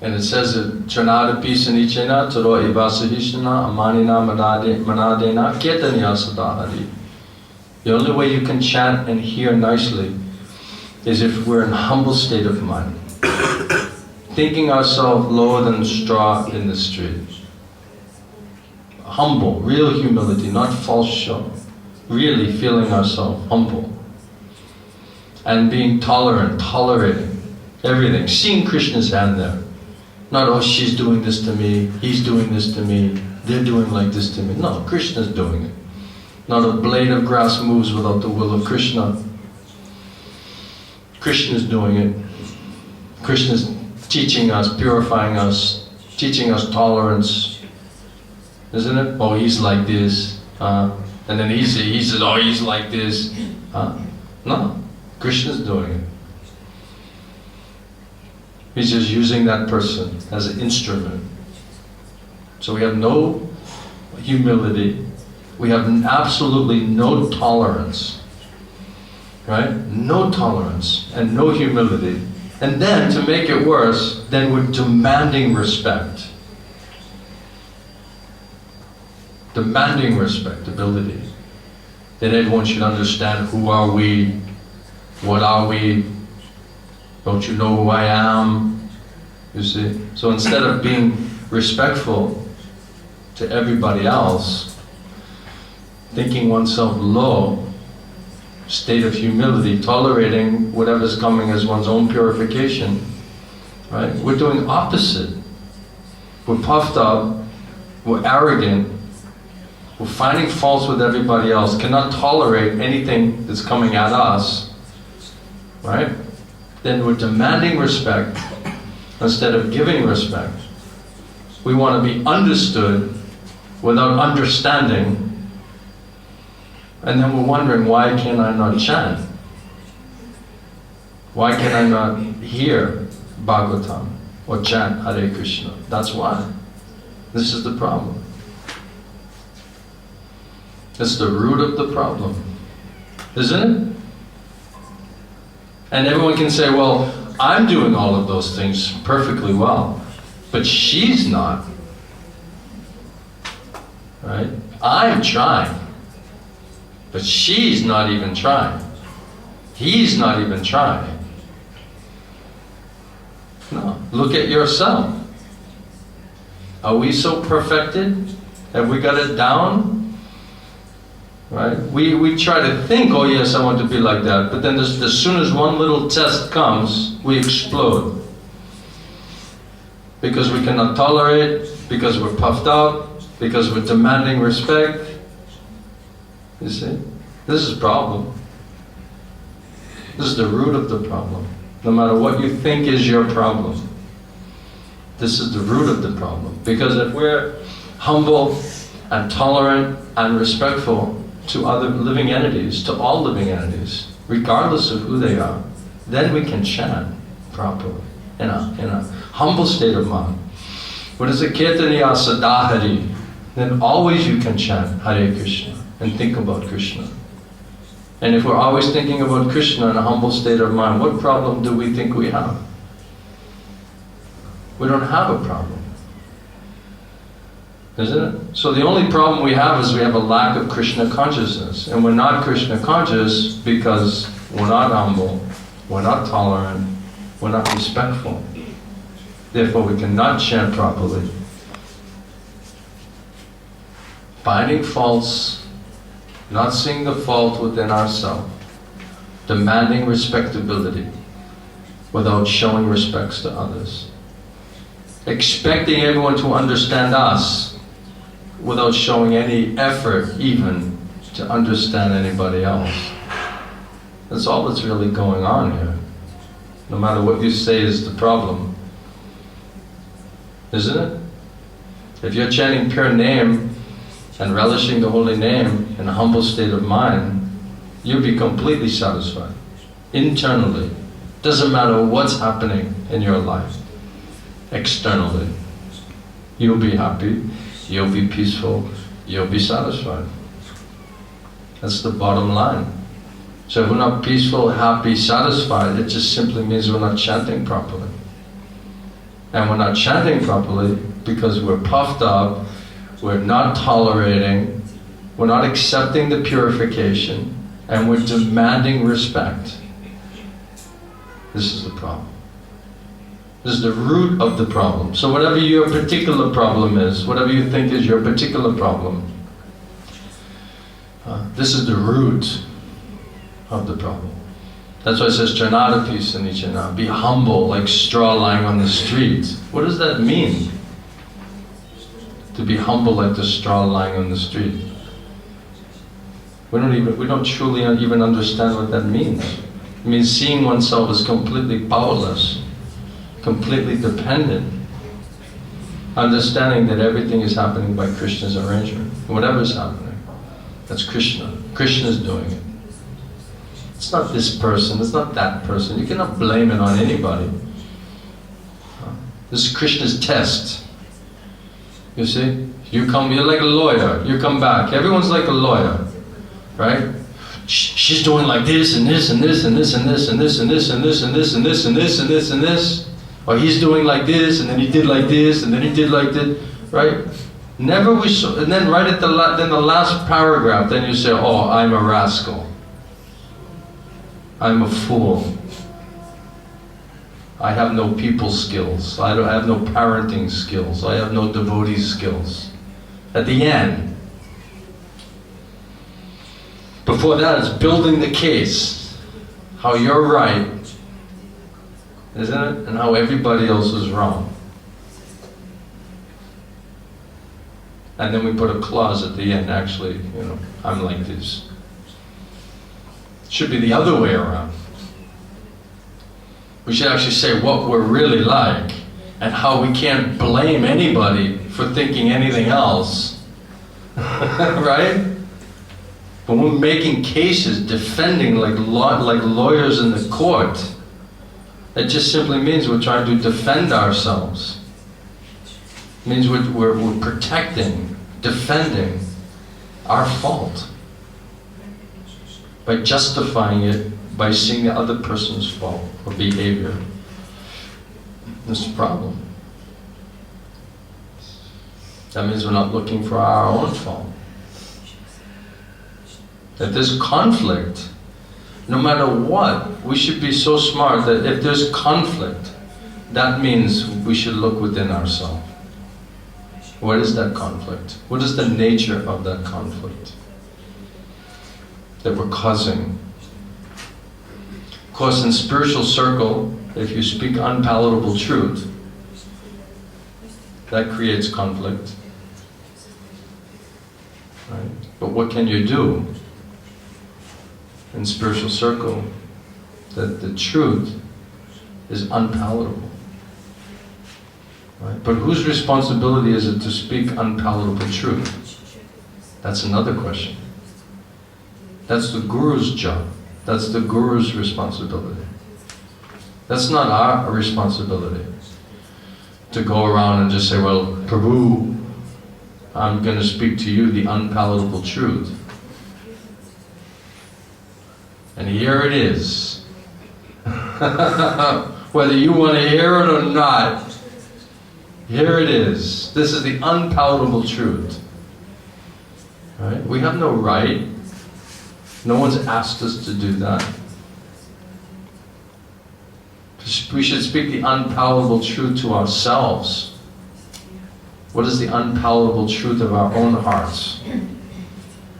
And it says that Chanada Pisanichena, Taro Ivasahishana, Amanina Manadena, Ketanya Sadahari. The only way you can chant and hear nicely is if we're in a humble state of mind. Thinking ourselves lower than straw in the street. Humble, real humility, not false show. Really feeling ourselves humble. And being tolerant, tolerating everything. Seeing Krishna's hand there. Not, oh, she's doing this to me, he's doing this to me, they're doing like this to me. No, Krishna's doing it. Not a blade of grass moves without the will of Krishna. Krishna's doing it. Krishna's teaching us, purifying us, teaching us tolerance. Isn't it? Oh, he's like this. And then he says, oh, he's like this. No, Krishna's doing it. He's just using that person as an instrument. So we have no humility. We have absolutely no tolerance. Right? No tolerance and no humility. And then, to make it worse, then we're demanding respect. Demanding respectability. That everyone should understand, who are we? What are we? Don't you know who I am? You see? So instead of being respectful to everybody else, thinking oneself low, state of humility, tolerating whatever's coming as one's own purification, right? We're doing opposite. We're puffed up, we're arrogant, we're finding faults with everybody else, cannot tolerate anything that's coming at us, right? Then we're demanding respect instead of giving respect. We want to be understood without understanding. And then we're wondering, why can I not chant? Why can I not hear Bhagavatam or chant Hare Krishna? That's why. This is the problem. It's the root of the problem. Isn't it? And everyone can say, well, I'm doing all of those things perfectly well, but she's not. Right? I'm trying. But she's not even trying. He's not even trying. No, look at yourself. Are we so perfected? Have we got it down? Right? We try to think, oh yes, I want to be like that, but then as soon as one little test comes, we explode. Because we cannot tolerate, because we're puffed up, because we're demanding respect. You see? This is a problem. This is the root of the problem. No matter what you think is your problem, this is the root of the problem. Because if we're humble and tolerant and respectful to other living entities, to all living entities, regardless of who they are, then we can chant properly, in a humble state of mind. What is it? Kirtaniya Sadahari. Then always you can chant Hare Krishna and think about Krishna. And if we're always thinking about Krishna in a humble state of mind, what problem do we think we have? We don't have a problem. Isn't it? So the only problem we have is we have a lack of Krishna consciousness. And we're not Krishna conscious because we're not humble, we're not tolerant, we're not respectful. Therefore we cannot chant properly. Finding faults, not seeing the fault within ourselves, demanding respectability without showing respects to others, expecting everyone to understand us without showing any effort even to understand anybody else. That's all that's really going on here. No matter what you say is the problem. Isn't it? If you're chanting pure name and relishing the holy name in a humble state of mind, you'll be completely satisfied. Internally. Doesn't matter what's happening in your life. Externally. You'll be happy, you'll be peaceful, you'll be satisfied. That's the bottom line. So if we're not peaceful, happy, satisfied, it just simply means we're not chanting properly. And we're not chanting properly because we're puffed up, we're not tolerating, we're not accepting the purification, and we're demanding respect. This is the problem. This is the root of the problem. So whatever your particular problem is, whatever you think is your particular problem, this is the root of the problem. That's why it says, Charnadapi Sanichana, be humble like straw lying on the street. What does that mean? To be humble like the straw lying on the street. We don't truly even understand what that means. It means seeing oneself as completely powerless, completely dependent, understanding that everything is happening by Krishna's arrangement. Whatever is happening, that's Krishna. Krishna is doing it. It's not this person, it's not that person. You cannot blame it on anybody. This is Krishna's test. You see? You're like a lawyer, you come back. Everyone's like a lawyer, right? She's doing like this and this and this and this and this and this and this and this and this and this and this and this and this. Or he's doing like this and then he did like this and then he did like this, right? Never we saw, and then right at the last paragraph, then you say, oh, I'm a rascal. I'm a fool. I have no people skills. I have no parenting skills. I have no devotee skills. At the end. Before that, it's building the case. How you're right, isn't it? And how everybody else is wrong. And then we put a clause at the end, actually, I'm like this. It should be the other way around. We should actually say what we're really like and how we can't blame anybody for thinking anything else. Right? When we're making cases, defending like lawyers in the court, it just simply means we're trying to defend ourselves. It means we're protecting, defending our fault by justifying it by seeing the other person's fault or behavior. That's the problem. That means we're not looking for our own fault. If there's conflict, no matter what, we should be so smart that if there's conflict, that means we should look within ourselves. What is that conflict? What is the nature of that conflict that we're causing? Of course, in spiritual circle, if you speak unpalatable truth, that creates conflict. Right? But what can you do in spiritual circle that the truth is unpalatable? Right? But whose responsibility is it to speak unpalatable truth? That's another question. That's the Guru's job. That's the Guru's responsibility. That's not our responsibility to go around and just say, well, Prabhu, I'm going to speak to you the unpalatable truth. And here it is. Whether you want to hear it or not, here it is. This is the unpalatable truth. Right? We have no right. No one's asked us to do that. We should speak the unpalatable truth to ourselves. What is the unpalatable truth of our own hearts?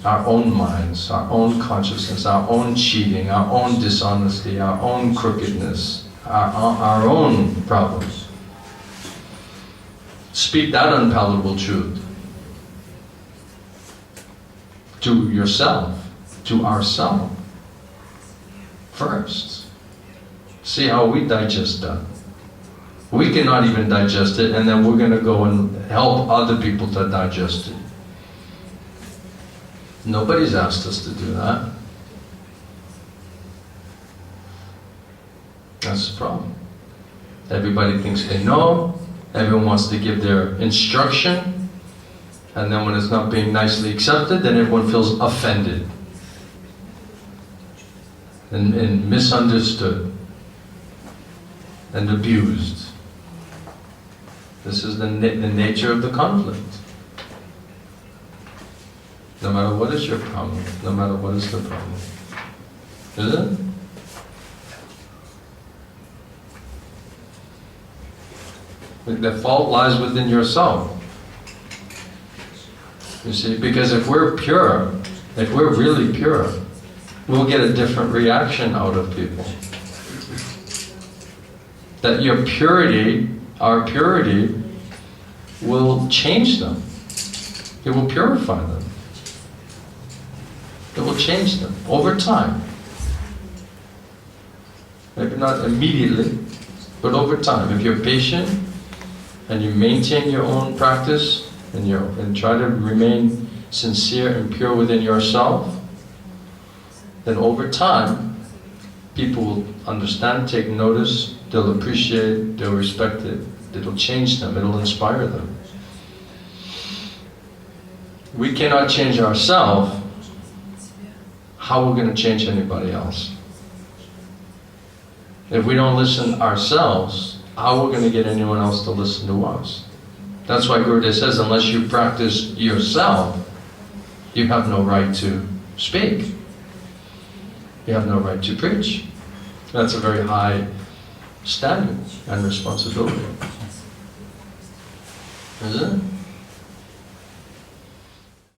Our own minds, our own consciousness, our own cheating, our own dishonesty, our own crookedness, our own problems. Speak that unpalatable truth to yourself, to ourselves first. See how we digest that. We cannot even digest it, and then we're going to go and help other people to digest it. Nobody's asked us to do that. That's the problem. Everybody thinks they know, everyone wants to give their instruction, and then when it's not being nicely accepted, then everyone feels offended and misunderstood and abused. This is the nature of the conflict. No matter what is your problem, no matter what is the problem. Is it? The fault lies within yourself. You see, because if we're pure, if we're really pure, we'll get a different reaction out of people. That your purity, our purity, will change them. It will purify them. It will change them over time. Maybe not immediately, but over time. If you're patient and you maintain your own practice and try to remain sincere and pure within yourself, then over time, people will understand, take notice, they'll appreciate, they'll respect it, it'll change them, it'll inspire them. We cannot change ourselves. How are we going to change anybody else? If we don't listen ourselves, how are we going to get anyone else to listen to us? That's why Gurudev says, unless you practice yourself, you have no right to speak. You have no right to preach. That's a very high standard and responsibility. Is it?